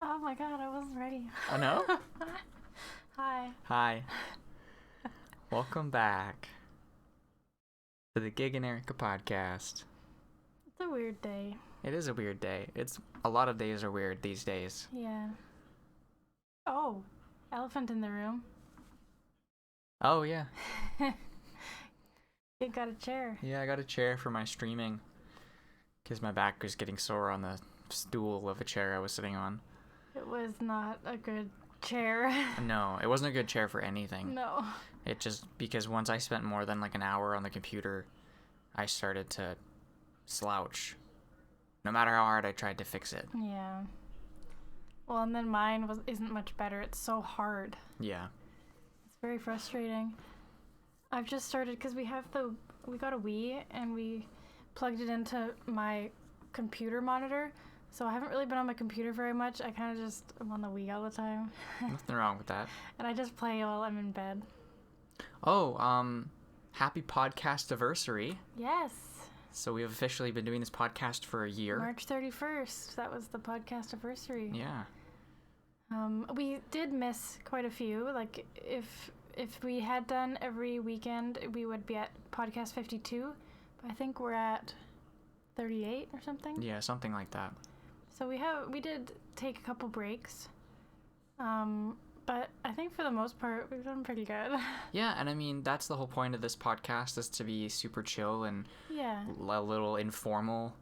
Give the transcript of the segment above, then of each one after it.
Oh my god, I wasn't ready. Oh no? Hi. Hi. Welcome back to the Gig and Erika podcast. It's a weird day. It is a weird day. A lot of days are weird these days. Yeah. Oh, elephant in the room. Oh yeah. You got a chair. Yeah, I got a chair for my streaming because my back was getting sore on the stool of a chair I was sitting on. It was not a good chair. No, it wasn't a good chair for anything. No. It just, because once I spent more than like an hour on the computer, I started to slouch. No matter how hard I tried to fix it. Yeah. Well, and then mine isn't much better. It's so hard. Yeah. It's very frustrating. I've just started because we got a Wii and we plugged it into my computer monitor. So I haven't really been on my computer very much. I kind of just am on the Wii all the time. Nothing wrong with that. And I just play while I'm in bed. Oh, happy podcast anniversary. Yes. So we've officially been doing this podcast for a year. March 31st. That was the podcast anniversary. Yeah. We did miss quite a few. Like if we had done every weekend, we would be at podcast 52. But I think we're at 38 or something. Yeah, something like that. So we did take a couple breaks. But I think for the most part, we've done pretty good. Yeah, and I mean, that's the whole point of this podcast, is to be super chill and Yeah. a little informal.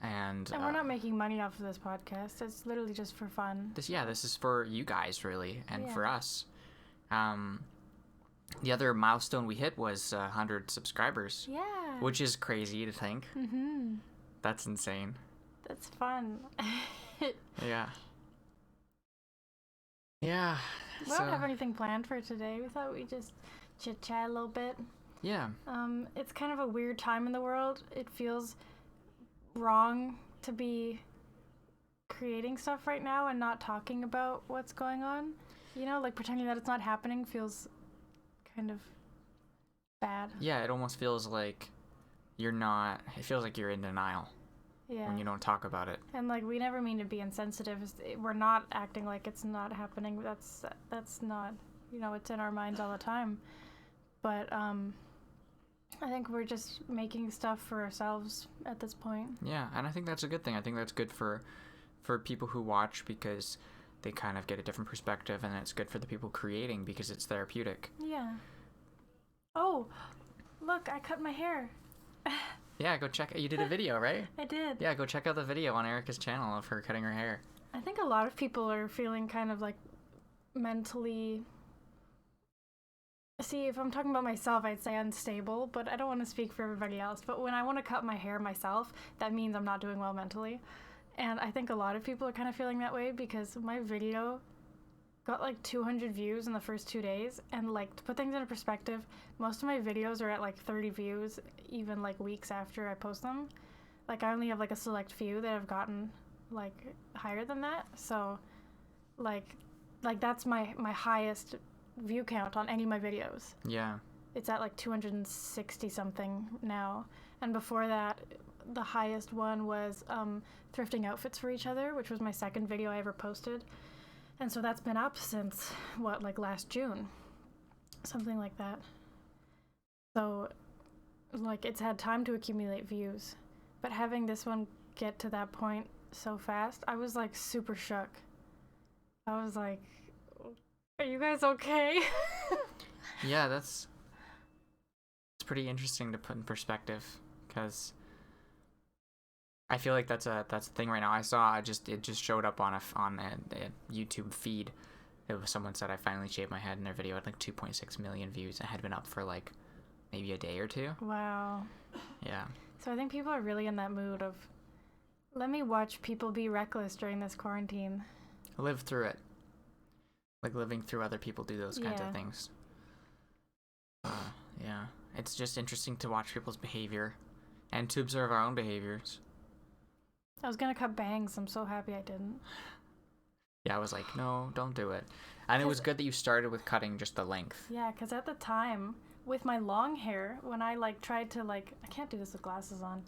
And we're not making money off of this podcast. It's literally just for fun. This is for you guys, really, and Yeah. for us. The other milestone we hit was 100 subscribers. Yeah. Which is crazy to think. Mm-hmm. That's insane. That's fun. Yeah. Yeah. We don't have anything planned for today. We thought we'd just chit-chat a little bit. Yeah. It's kind of a weird time in the world. It feels wrong to be creating stuff right now and not talking about what's going on. You know, like pretending that it's not happening feels kind of bad. Yeah, it almost feels like it feels like you're in denial. Yeah. When you don't talk about it. And like we never mean to be insensitive. We're not acting like it's not happening. That's not, it's in our minds all the time. But I think we're just making stuff for ourselves at this point. Yeah, and I think that's a good thing. I think that's good for people who watch, because they kind of get a different perspective, and it's good for the people creating because it's therapeutic. Yeah. Oh, look, I cut my hair. Yeah, go check it. You did a video, right? I did. Yeah, go check out the video on Erika's channel of her cutting her hair. I think a lot of people are feeling kind of like mentally... See, if I'm talking about myself, I'd say unstable, but I don't want to speak for everybody else. But when I want to cut my hair myself, that means I'm not doing well mentally. And I think a lot of people are kind of feeling that way, because my video got like 200 views in the first 2 days. And like, to put things into perspective, most of my videos are at like 30 views, even like weeks after I post them. Like, I only have like a select few that have gotten like higher than that. So like that's my highest view count on any of my videos. Yeah. It's at like 260 something now. And before that, the highest one was thrifting outfits for each other, which was my second video I ever posted. And so that's been up since last June, something like that. So like, it's had time to accumulate views, but having this one get to that point so fast, I was like super shook. I was like, are you guys okay? Yeah, it's pretty interesting to put in perspective, because I feel like that's a thing right now. I saw it just showed up on a YouTube feed. It was someone said I finally shaved my head, and their video had like 2.6 million views. It had been up for like maybe a day or two. Wow. Yeah. So I think people are really in that mood of, let me watch people be reckless during this quarantine. Live through it. Like living through other people do those kinds of things. Yeah. It's just interesting to watch people's behavior and to observe our own behaviors. I was gonna cut bangs. I'm so happy I didn't. Yeah, I was like, no, don't do it. And it was good that you started with cutting just the length. Yeah, because at the time, with my long hair, when I tried to I can't do this with glasses on.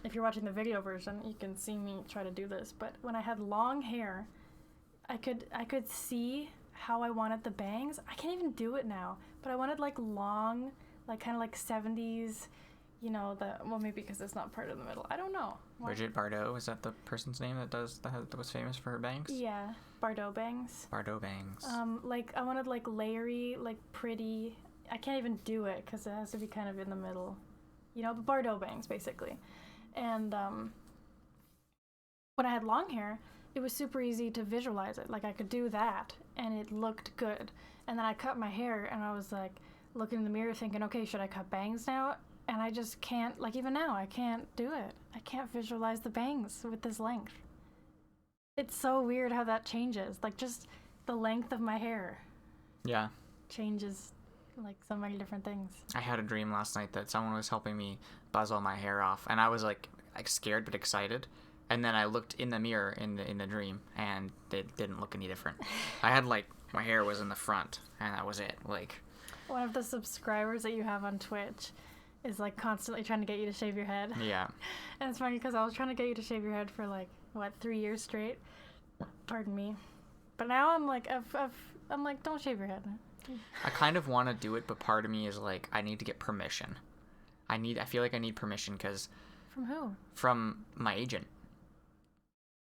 If you're watching the video version, you can see me try to do this. But when I had long hair, I could see how I wanted the bangs. I can't even do it now, but I wanted like long, like kind of like 70s, well, maybe because it's not part of the middle. I don't know. Bridget Bardot, is that the person's name that was famous for her bangs? Yeah, Bardot bangs. Bardot bangs. Like I wanted like layery, like pretty. I can't even do it because it has to be kind of in the middle. But Bardot bangs, basically. And when I had long hair, it was super easy to visualize it. Like, I could do that, and it looked good. And then I cut my hair, and I was, like, looking in the mirror thinking, okay, should I cut bangs now? And I just can't, like, even now, I can't do it. I can't visualize the bangs with this length. It's so weird how that changes. Like, just the length of my hair. Yeah. Changes like so many different things. I had a dream last night that someone was helping me buzz all my hair off, and I was like scared but excited. And then I looked in the mirror in the dream, and it didn't look any different. I had like my hair was in the front, and that was it. Like, one of the subscribers that you have on Twitch is like constantly trying to get you to shave your head. Yeah. And it's funny because I was trying to get you to shave your head for like 3 years straight. Pardon me. But now I'm like I'm like, don't shave your head. I kind of want to do it, but part of me is like, I need to get permission. I feel like I need permission because... From who? From my agent.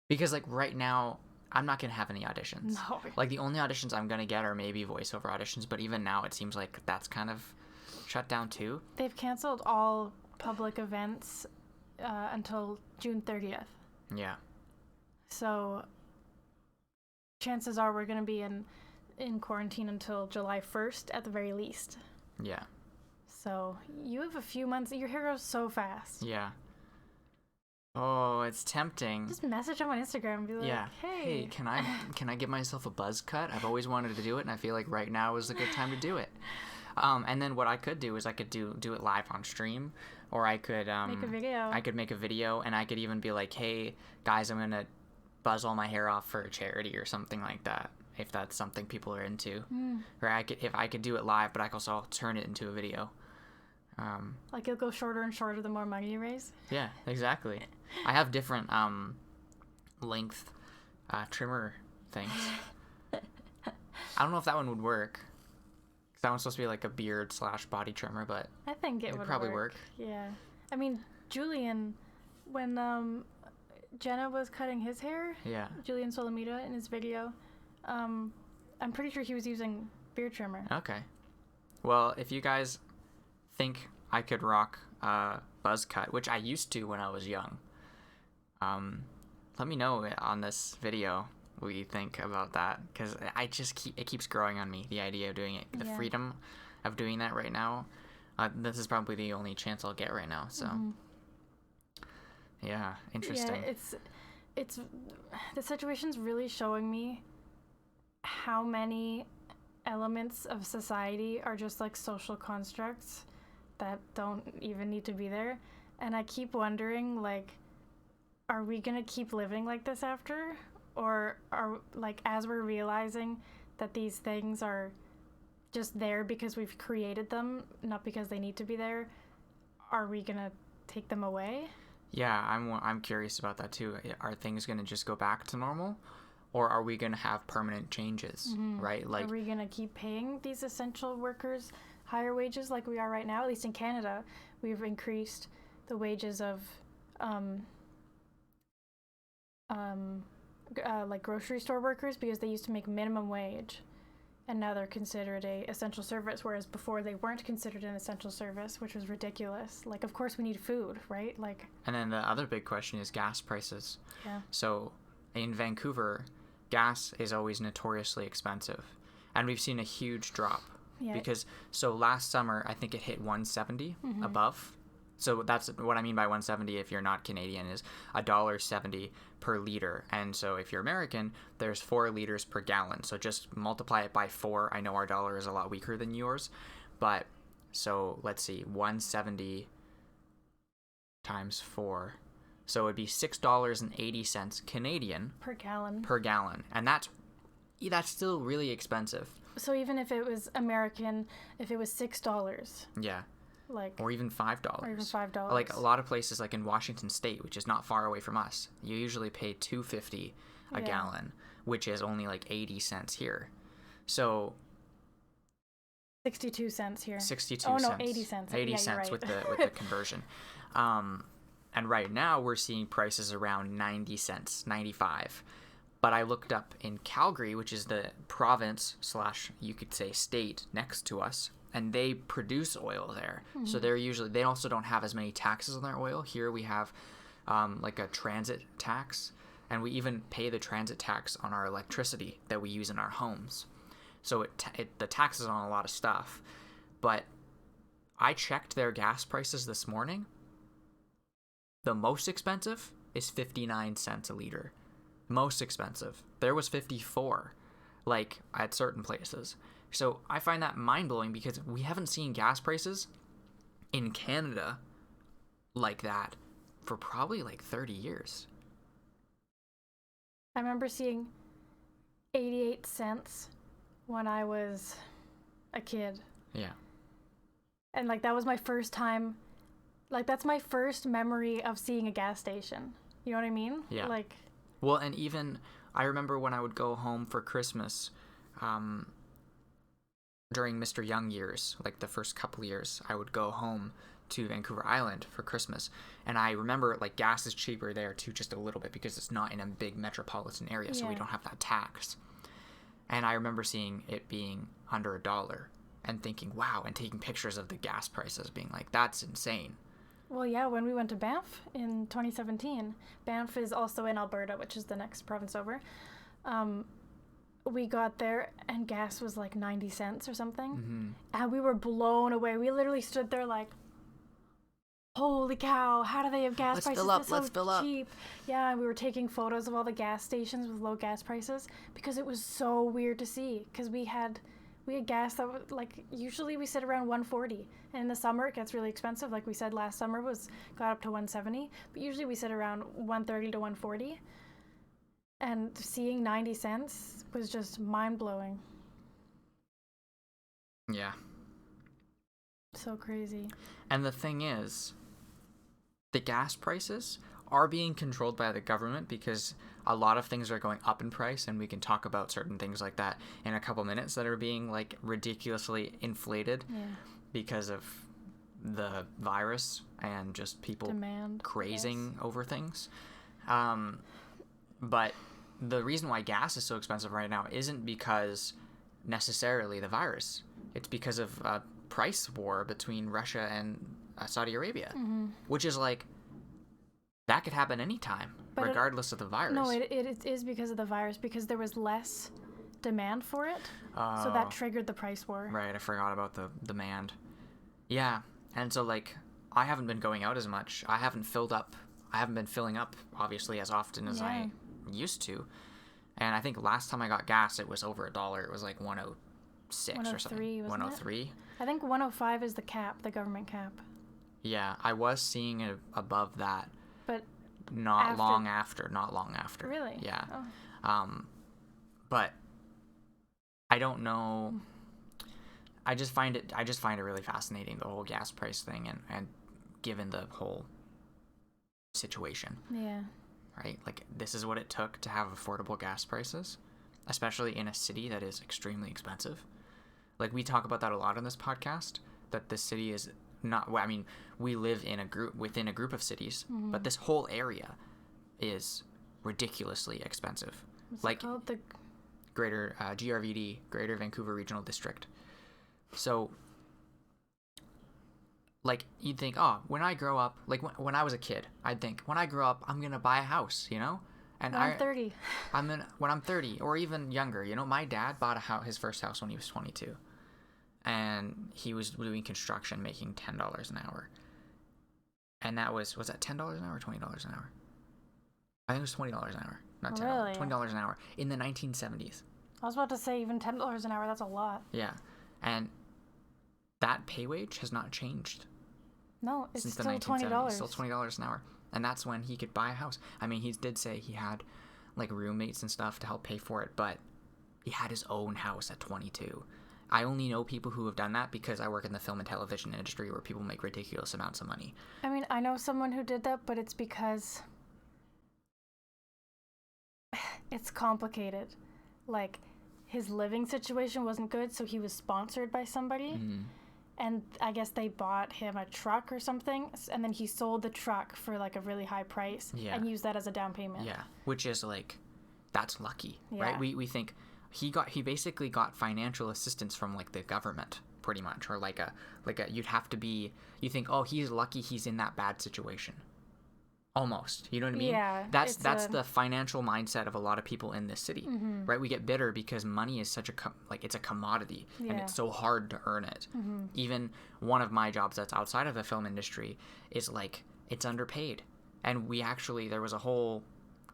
Because like right now, I'm not going to have any auditions. No. Like the only auditions I'm going to get are maybe voiceover auditions, but even now it seems like that's kind of shut down too. They've canceled all public events until June 30th. Yeah. So chances are we're going to be in quarantine until July 1st at the very least. Yeah. So you have a few months. Your hair grows so fast. Yeah. Oh, it's tempting. Just message them on Instagram and be like, yeah. hey, can I get myself a buzz cut? I've always wanted to do it, and I feel like right now is a good time to do it. And then what I could do is I could do it live on stream, or I could make a video. I could make a video, and I could even be like, hey guys, I'm gonna buzz all my hair off for a charity or something like that, if that's something people are into. Or if I could do it live, but I could also turn it into a video. Like it'll go shorter and shorter the more money you raise. Yeah, exactly. I have different length trimmer things. I don't know if that one would work. Cause that one's supposed to be like a beard / body trimmer, but I think it would probably work. Yeah, I mean Julian, when Jenna was cutting his hair. Yeah. Julian Solomita in his video. I'm pretty sure he was using beard trimmer. Okay. Well, if you guys think I could rock a buzz cut, which I used to when I was young, let me know on this video what you think about that, because it keeps growing on me, the idea of doing it, the freedom of doing that right now. This is probably the only chance I'll get right now, so yeah, interesting. Yeah, it's the situation's really showing me how many elements of society are just like social constructs that don't even need to be there. And I keep wondering, like, are we gonna keep living like this after? Or are, like, as we're realizing that these things are just there because we've created them, not because they need to be there, are we gonna take them away? Yeah, I'm curious about that too. Are things gonna just go back to normal? Or are we gonna have permanent changes, right? Like, are we gonna keep paying these essential workers higher wages like we are right now? At least in Canada, we've increased the wages of like grocery store workers because they used to make minimum wage, and now they're considered a essential service, whereas before they weren't considered an essential service, which was ridiculous. Like, of course we need food, right? Like, and then the other big question is gas prices. Yeah. So in Vancouver, gas is always notoriously expensive, and we've seen a huge drop. Yeah. Because so last summer I think it hit 170 above. So that's what I mean by 170 if you're not Canadian, is $1.70 per liter. And so if you're American, there's 4 liters per gallon. So just multiply it by 4. I know our dollar is a lot weaker than yours, but so let's see, 170 times 4. So it'd be $6.80 Canadian per gallon. And that's still really expensive. So even if it was American, if it was $6. Yeah. Like, or even $5. Or even $5. Like a lot of places, like in Washington State, which is not far away from us, you usually pay $2.50 a gallon, which is only like 80 cents here. So 62 cents here. 62 cents. cents. Oh no, 80 cents. 80 yeah, cents right. with the conversion. And right now we're seeing prices around 90 cents, 95. But I looked up in Calgary, which is the province / you could say state next to us, and they produce oil there. Mm-hmm. So they also don't have as many taxes on their oil. Here we have like a transit tax, and we even pay the transit tax on our electricity that we use in our homes. So the taxes on a lot of stuff. But I checked their gas prices this morning. The most expensive is 59 cents a liter. Most expensive. There was 54, like at certain places. So I find that mind-blowing because we haven't seen gas prices in Canada like that for probably like 30 years. I remember seeing 88 cents when I was a kid. Yeah. And like that was my first time, like that's my first memory of seeing a gas station. You know what I mean? Yeah. Like, well, and even I remember when I would go home for Christmas, during Mr. Young years, like the first couple of years, I would go home to Vancouver Island for Christmas. And I remember like gas is cheaper there too, just a little bit because it's not in a big metropolitan area. So we don't have that tax. And I remember seeing it being under $1 and thinking, wow, and taking pictures of the gas prices being like, that's insane. Well, yeah, when we went to Banff in 2017, Banff is also in Alberta, which is the next province over. We got there and gas was like 90 cents or something. Mm-hmm. And we were blown away. We literally stood there like, holy cow, how do they have gas prices Let's fill up. Cheap? Yeah, and we were taking photos of all the gas stations with low gas prices because it was so weird to see because we had gas that was like usually we sit around 140, and in the summer it gets really expensive. Like we said, last summer got up to 170, but usually we sit around 130 to 140. And seeing 90 cents was just mind-blowing. Yeah. So crazy. And the thing is, the gas prices are being controlled by the government because a lot of things are going up in price, and we can talk about certain things like that in a couple minutes that are being like ridiculously inflated because of the virus and just people crazing over things. But the reason why gas is so expensive right now isn't because necessarily the virus. It's because of a price war between Russia and Saudi Arabia, which is like, that could happen anytime, but regardless of the virus. No, it is because of the virus, because there was less demand for it, so that triggered the price war. Right, I forgot about the demand. Yeah, and so like, I haven't been going out as much. I haven't been filling up, obviously, as often as I used to. And I think last time I got gas, it was over $1. It was like 106 or something. 103. I think 105 is the cap, the government cap. Yeah, I was seeing it above that. But not long after. Really? Yeah. Oh. But I don't know. I just find it really fascinating, the whole gas price thing, and given the whole situation. Yeah. Right? Like, this is what it took to have affordable gas prices, especially in a city that is extremely expensive. Like, we talk about that a lot on this podcast, that this city is not, I mean, we live within a group of cities, but this whole area is ridiculously expensive. What's like, it called? The Greater GRVD, Greater Vancouver Regional District. So, like, you'd think, oh, when I grow up, like when I was a kid, I'd think, when I grow up, I'm going to buy a house, you know? And I'm 30. When I'm 30 or even younger, you know, my dad bought his first house when he was 22. And he was doing construction, making $10 an hour. And that was that $10 an hour or $20 an hour? I think it was $20 an hour. Not $10. Really? $20 an hour in the 1970s. I was about to say, even $10 an hour, that's a lot. Yeah. And that pay wage has not changed. No, it's since still the 1970s. $20. Still $20 an hour. And that's when he could buy a house. I mean, he did say he had like roommates and stuff to help pay for it, but he had his own house at 22. I only know people who have done that because I work in the film and television industry where people make ridiculous amounts of money. I mean, I know someone who did that, but it's because it's complicated. Like, his living situation wasn't good, so he was sponsored by somebody. Mm-hmm. And I guess they bought him a truck or something, and then he sold the truck for like a really high price and used that as a down payment. Yeah, which is like, that's lucky, right? We think he basically got financial assistance from like the government, pretty much, or like a you'd have to be, you think, oh, he's lucky he's in that bad situation. Almost, you know what I mean? Yeah. That's the financial mindset of a lot of people in this city, mm-hmm. right? We get bitter because money is such it's a commodity, and it's so hard to earn it. Mm-hmm. Even one of my jobs that's outside of the film industry is like, it's underpaid. And there was a whole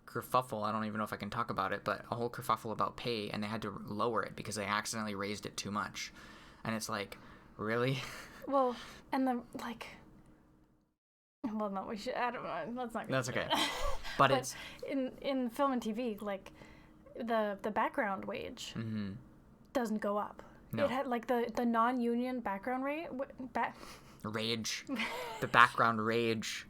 kerfuffle, I don't even know if I can talk about it, but a whole kerfuffle about pay, and they had to lower it because they accidentally raised it too much. And it's like, really? Well, and well, no, we should. I don't know. Let's not. That's okay. But it's in film and TV, like the background wage mm-hmm. doesn't go up. No. It had like the non-union background rate. Rage. The background rage.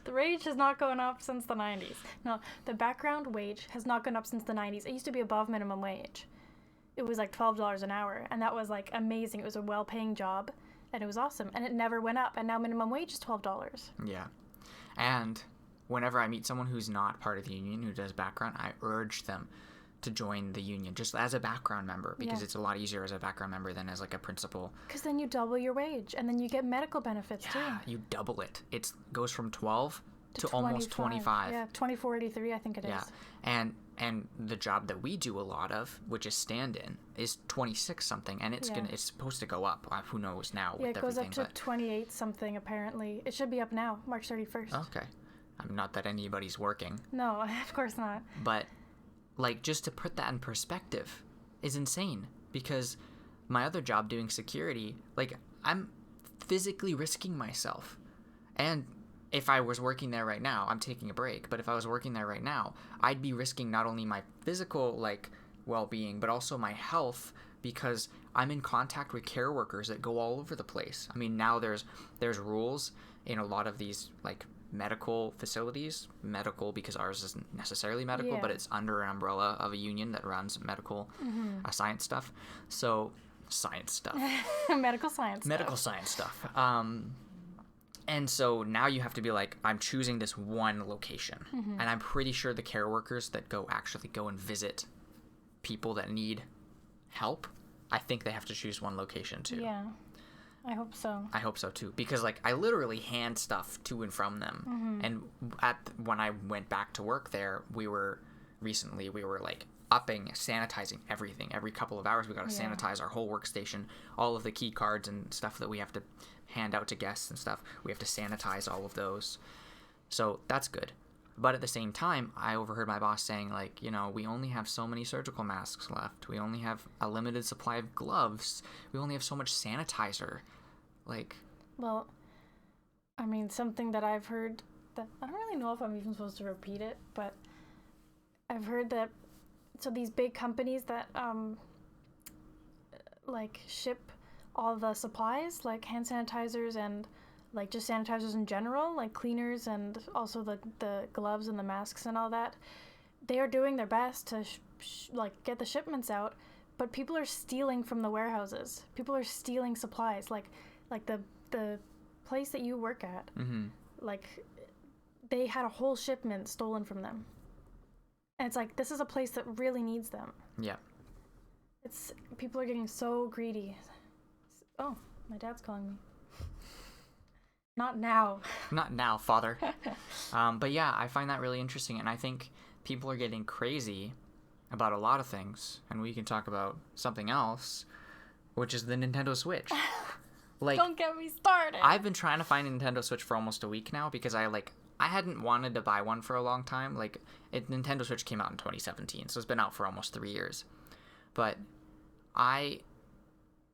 The wage has not gone up since the 90s. No, the background wage has not gone up since the 90s. It used to be above minimum wage. It was like $12 an hour, and that was like amazing. It was a well-paying job. And it was awesome. And it never went up. And now minimum wage is $12. Yeah. And whenever I meet someone who's not part of the union, who does background, I urge them to join the union just as a background member, because it's a lot easier as a background member than as like a principal. Because then you double your wage. And then you get medical benefits too. Yeah, you double it. It goes from 12 to almost 25. Yeah, 24.83 I think it is. Yeah. And the job that we do a lot of, which is stand-in, is 26 something, and it's supposed to go up. Who knows now with everything. Yeah, it goes up to 28 something apparently. It should be up now, March 31st. Okay. Not that anybody's working. No, of course not. But like, just to put that in perspective is insane, because my other job doing security, like, I'm physically risking myself. And if I was working there right now, I'm taking a break, but if I was working there right now, I'd be risking not only my physical, like, well-being, but also my health, because I'm in contact with care workers that go all over the place. I mean, now there's rules in a lot of these, like, medical facilities. Medical, because ours isn't necessarily medical, but it's under an umbrella of a union that runs medical science stuff. So, science stuff. Medical science stuff. And so now you have to be like, I'm choosing this one location. Mm-hmm. And I'm pretty sure the care workers that actually go and visit people that need help, I think they have to choose one location too. Yeah, I hope so. I hope so too. Because like, I literally hand stuff to and from them. Mm-hmm. And when I went back to work there, we were like sanitizing everything. Every couple of hours we got to sanitize our whole workstation, all of the key cards and stuff that we have to hand out to guests and stuff. We have to sanitize all of those. So that's good. But at the same time, I overheard my boss saying, like, we only have so many surgical masks left. We only have a limited supply of gloves. We only have so much sanitizer. Like, well, I mean, something that I've heard that I don't really know if I'm even supposed to repeat it, but I've heard that so these big companies that like ship all the supplies, like hand sanitizers and like just sanitizers in general, like cleaners and also the gloves and the masks and all that, they are doing their best to like get the shipments out, but people are stealing from the warehouses. People are stealing supplies, like the place that you work at, mm-hmm. like they had a whole shipment stolen from them. And it's like, this is a place that really needs them. Yeah. People are getting so greedy. Oh, my dad's calling me. Not now. Not now, father. But yeah, I find that really interesting. And I think people are getting crazy about a lot of things. And we can talk about something else, which is the Nintendo Switch. Like, don't get me started. I've been trying to find a Nintendo Switch for almost a week now because I hadn't wanted to buy one for a long time. Like, Nintendo Switch came out in 2017, so it's been out for almost 3 years. But I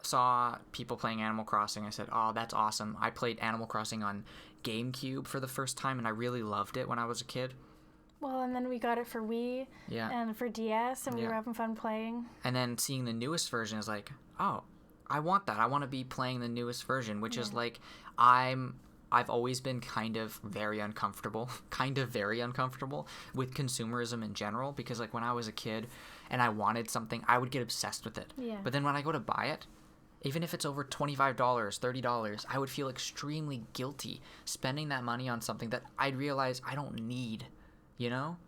saw people playing Animal Crossing. I said, oh, that's awesome. I played Animal Crossing on GameCube for the first time, and I really loved it when I was a kid. Well, and then we got it for Wii and for DS, and we were having fun playing. And then seeing the newest version is like, oh, I want that. I want to be playing the newest version, which is like I've always been kind of very uncomfortable with consumerism in general, because like when I was a kid and I wanted something, I would get obsessed with it. Yeah. But then when I go to buy it, even if it's over $25, $30, I would feel extremely guilty spending that money on something that I'd realize I don't need, you know?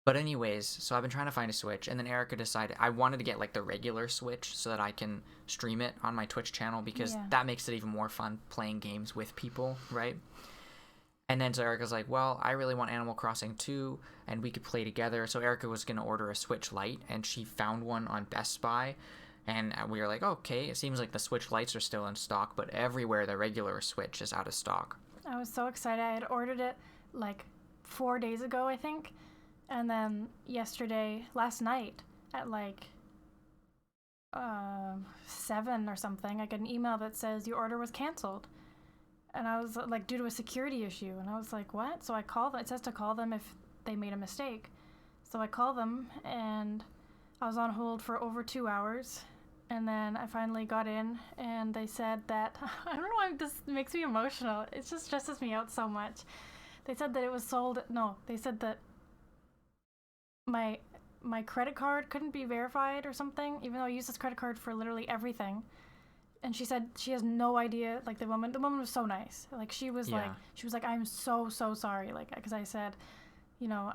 But anyways, so I've been trying to find a Switch, and then Erika decided I wanted to get like the regular Switch so that I can stream it on my Twitch channel, because that makes it even more fun playing games with people, right? And then so Erika's like, well, I really want Animal Crossing 2, and we could play together. So Erika was going to order a Switch Lite, and she found one on Best Buy, and we were like, okay, it seems like the Switch Lites are still in stock, but everywhere the regular Switch is out of stock. I was so excited. I had ordered it like 4 days ago, I think. And then last night at like 7 or something, I got an email that says your order was canceled. And I was like, due to a security issue. And I was like, what? So I called them. It says to call them if they made a mistake. So I called them, and I was on hold for over 2 hours. And then I finally got in, and they said that, I don't know why this makes me emotional. It just stresses me out so much. They said that it was sold. No, they said that my credit card couldn't be verified or something, even though I use this credit card for literally everything. And she said she has no idea. Like the woman was so nice. Like she was like I'm so sorry. Like, because I said, you know,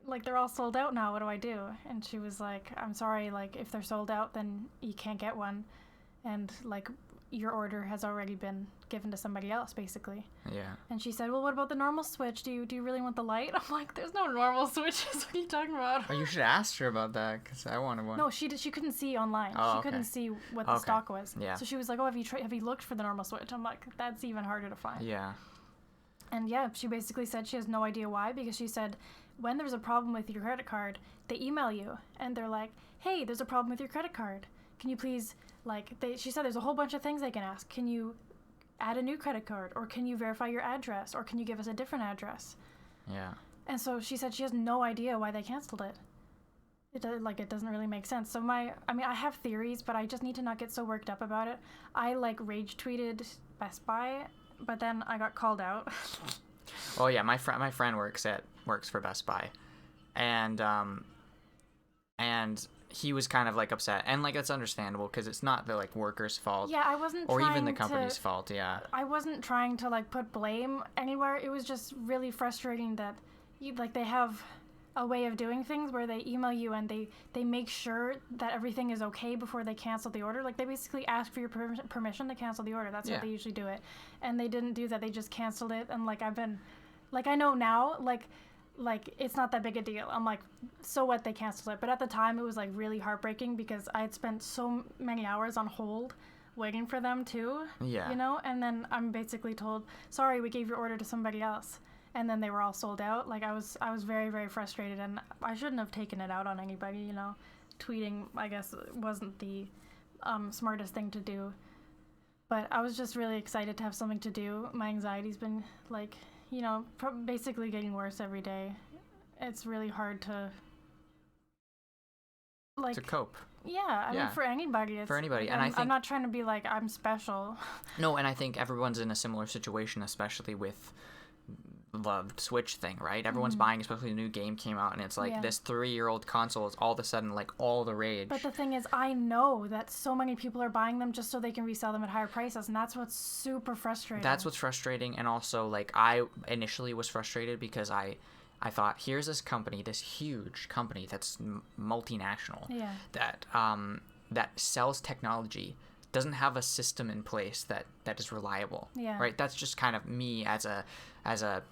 like they're all sold out now. What do I do? And she was like, I'm sorry. Like if they're sold out, then you can't get one. And like your order has already been given to somebody else, basically. Yeah. And she said, well, what about the normal Switch? Do you really want the Lite? I'm like, there's no normal Switches. What are you talking about? Oh, you should ask her about that, because I wanted one. No, she couldn't see online. Oh, she couldn't see what the stock was. Yeah. So she was like, oh, have you looked for the normal Switch? I'm like, that's even harder to find. Yeah. And yeah, she basically said she has no idea why, because she said when there's a problem with your credit card, they email you and they're like, hey, there's a problem with your credit card. Can you please, she said there's a whole bunch of things they can ask. Can you add a new credit card, or can you verify your address, or can you give us a different address? Yeah. And so she said she has no idea why they canceled it. It doesn't really make sense. So I have theories, but I just need to not get so worked up about it. I rage tweeted Best Buy, but then I got called out. Oh yeah, my friend works for Best Buy, and he was kind of upset, and it's understandable, because it's not the workers' fault. Yeah, I wasn't or trying even the company's fault. Yeah. I wasn't trying to put blame anywhere. It was just really frustrating that they have a way of doing things where they email you and they make sure that everything is okay before they cancel the order. They basically ask for your permission to cancel the order. That's how they usually do it. And they didn't do that. They just canceled it. And I've been I know now it's not that big a deal. I'm like, so what, they canceled it. But at the time it was really heartbreaking, because I had spent so many hours on hold waiting for them too. Yeah. You know, and then I'm basically told, sorry, we gave your order to somebody else. And then they were all sold out. I was very, very frustrated, and I shouldn't have taken it out on anybody, you know. Tweeting, I guess, wasn't the smartest thing to do. But I was just really excited to have something to do. My anxiety's been basically getting worse every day. It's really hard to cope. Yeah, I mean, for anybody. For anybody. And I think, I'm not trying to be I'm special. No, and I think everyone's in a similar situation, especially with the Switch thing, right? Everyone's buying, especially the new game came out, and it's this 3-year-old console is all of a sudden all the rage. But the thing is, I know that so many people are buying them just so they can resell them at higher prices, and that's what's super frustrating. That's what's frustrating, and also I initially was frustrated because I thought, here's this company, this huge company that's multinational, that sells technology, doesn't have a system in place that is reliable. Yeah. Right? That's just kind of me as a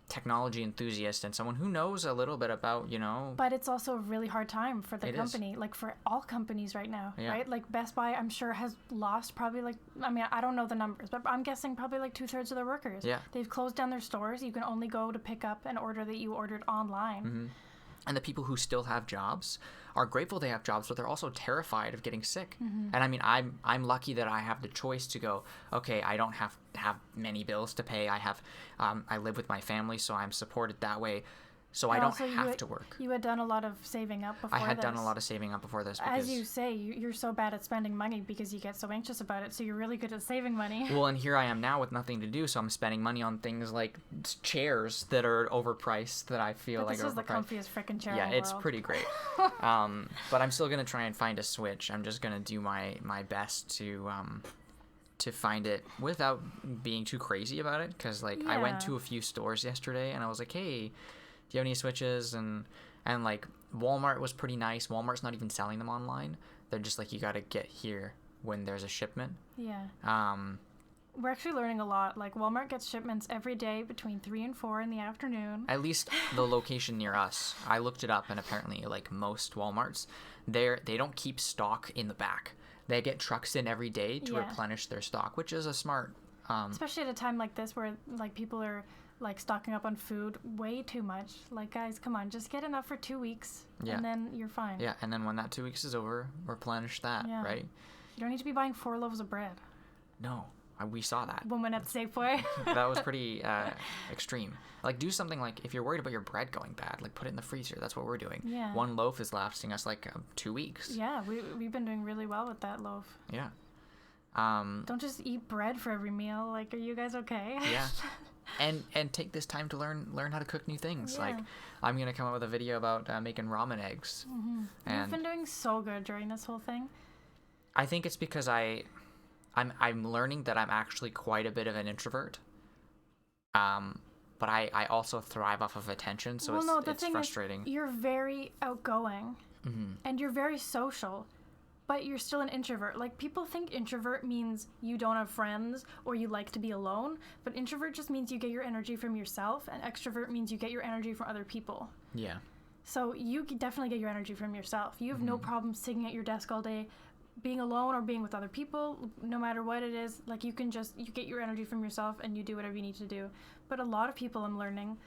technology enthusiast and someone who knows a little bit about, But it's also a really hard time for the company, for all companies right now, right? Best Buy, I'm sure, has lost probably I don't know the numbers, but I'm guessing probably 2/3 of their workers. Yeah. They've closed down their stores. You can only go to pick up an order that you ordered online. Mm-hmm. And the people who still have jobs are grateful they have jobs, but they're also terrified of getting sick. Mm-hmm. And I'm lucky that I have the choice to go, okay, I don't have to have many bills to pay. I live with my family, so I'm supported that way. so I don't have to work. You had done a lot of saving up before this. I had done a lot of saving up before this. Because, as you say, you're so bad at spending money because you get so anxious about it, so you're really good at saving money. Well, and here I am now with nothing to do, so I'm spending money on things like chairs that are overpriced that I feel like are overpriced. This is the comfiest freaking chair in the world. Yeah, it's pretty great. But I'm still going to try and find a Switch. I'm just going to do my best to find it without being too crazy about it, because I went to a few stores yesterday and I was like, hey, do you have any Switches? And like Walmart was pretty nice. Walmart's not even selling them online. They're just like, you got to get here when there's a shipment. Yeah. We're actually learning a lot. Like, Walmart gets shipments every day between 3 and 4 in the afternoon. At least the location near us. I looked it up, and apparently, like most Walmarts, they don't keep stock in the back. They get trucks in every day to replenish their stock, which is a smart... Especially at a time like this where, like, people are... like stocking up on food way too much. Like, guys, come on, just get enough for 2 weeks and then you're fine. Yeah, and then when that 2 weeks is over, replenish that, right? You don't need to be buying 4 loaves of bread. No, we saw that. Woman at Safeway. That was pretty extreme. Like, do something like, if you're worried about your bread going bad, like put it in the freezer. That's what we're doing. Yeah. 1 loaf is lasting us like 2 weeks. Yeah, we've been doing really well with that loaf. Yeah. Don't just eat bread for every meal. Like, are you guys okay? Yeah. And take this time to learn how to cook new things. Yeah. Like, I'm gonna come up with a video about making ramen eggs. Mm-hmm. And you've been doing so good during this whole thing. I think it's because I'm learning that I'm actually quite a bit of an introvert. But I also thrive off of attention, so it's frustrating. You're very outgoing, and you're very social. But you're still an introvert. Like, people think introvert means you don't have friends or you like to be alone. But introvert just means you get your energy from yourself. And extrovert means you get your energy from other people. Yeah. So you definitely get your energy from yourself. You have no problem sitting at your desk all day, being alone or being with other people. No matter what it is, like, you get your energy from yourself and you do whatever you need to do. But a lot of people, I'm learning,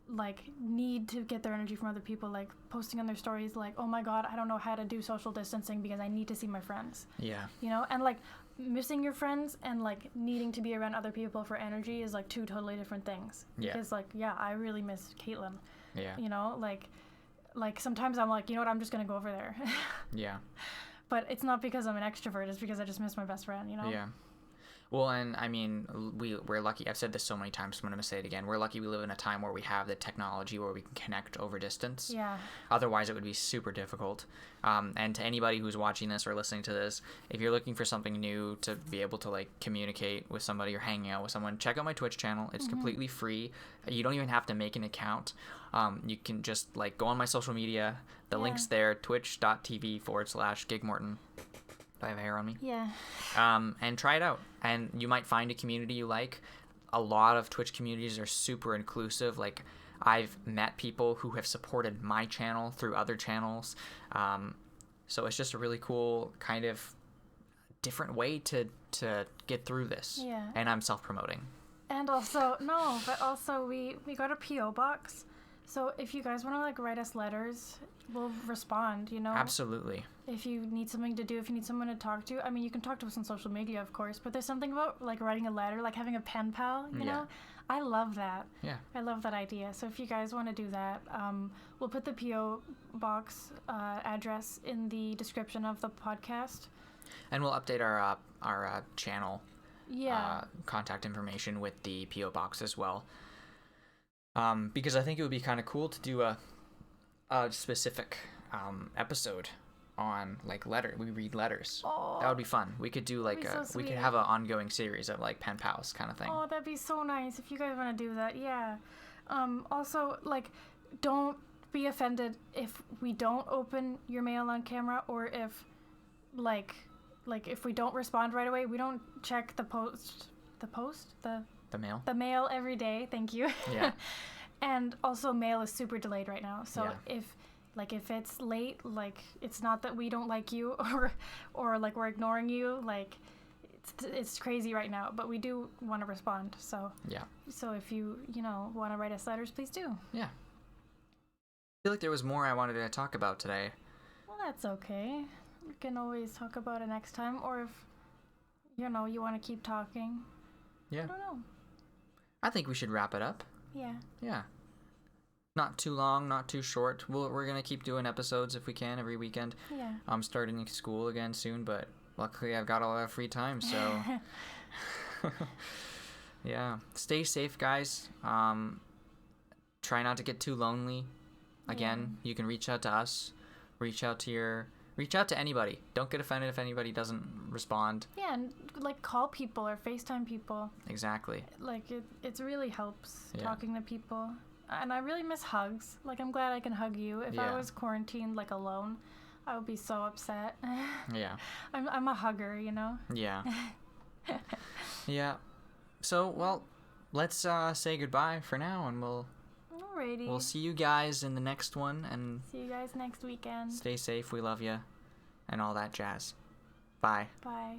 like, need to get their energy from other people, like posting on their stories like, oh my god, I don't know how to do social distancing because I need to see my friends. Yeah. You know, and like missing your friends and like needing to be around other people for energy is like 2 totally different things. Yeah. Because like, I really miss Caitlin. Yeah. You know, like sometimes I'm like, you know what, I'm just gonna go over there. Yeah. But it's not because I'm an extrovert, it's because I just miss my best friend, you know? Yeah. Well, and I mean, we're lucky. I've said this so many times, so I'm going to say it again. We're lucky we live in a time where we have the technology where we can connect over distance. Yeah. Otherwise, it would be super difficult. And to anybody who's watching this or listening to this, if you're looking for something new to be able to, like, communicate with somebody or hang out with someone, check out my Twitch channel. It's completely free. You don't even have to make an account. You can just, like, go on my social media. The link's there, twitch.tv/gigmorton. Do I have hair on me? Yeah. And try it out. And you might find a community you like. A lot of Twitch communities are super inclusive. Like, I've met people who have supported my channel through other channels. So it's just a really cool kind of different way to get through this. Yeah. And I'm self-promoting. And also, we got a P.O. box. So if you guys want to, like, write us letters, we'll respond, you know? Absolutely. If you need something to do, if you need someone to talk to, I mean, you can talk to us on social media, of course, but there's something about, like, writing a letter, like having a pen pal, you know? I love that. Yeah. I love that idea. So if you guys want to do that, we'll put the P.O. box address in the description of the podcast. And we'll update our channel contact information with the P.O. box as well. Because I think it would be kind of cool to do a specific episode on, like, we read letters. Oh, that would be fun. We could do like we could have an ongoing series of, like, pen pals kind of thing. Oh, that'd be so nice if you guys want to do that. Yeah. Also, like, don't be offended if we don't open your mail on camera, or if like if we don't respond right away. We don't check the mail. The mail every day. Thank you. Yeah. And also, mail is super delayed right now. So if it's late, like, it's not that we don't like you or like we're ignoring you. Like, it's crazy right now, but we do want to respond. So yeah. So if you want to write us letters, please do. Yeah. I feel like there was more I wanted to talk about today. Well, that's okay. We can always talk about it next time, or if you want to keep talking. Yeah. I don't know. I think we should wrap it up. Yeah. Yeah. not too long, not too short. We're gonna keep doing episodes if we can every weekend. Yeah. I'm starting school again soon, but luckily I've got all that free time, so yeah. Stay safe, guys. Try not to get too lonely. Again, you can reach out to us. Reach out to anybody. Don't get offended if anybody doesn't respond. Yeah, and like call people or FaceTime people. Exactly. Like it really helps talking to people. And I really miss hugs. Like I'm glad I can hug you. If I was quarantined like alone, I would be so upset. Yeah. I'm a hugger, you know? Yeah. Yeah. So, well, let's say goodbye for now, and we'll see you guys in the next one, and see you guys next weekend. Stay safe, we love you, and all that jazz. Bye. Bye.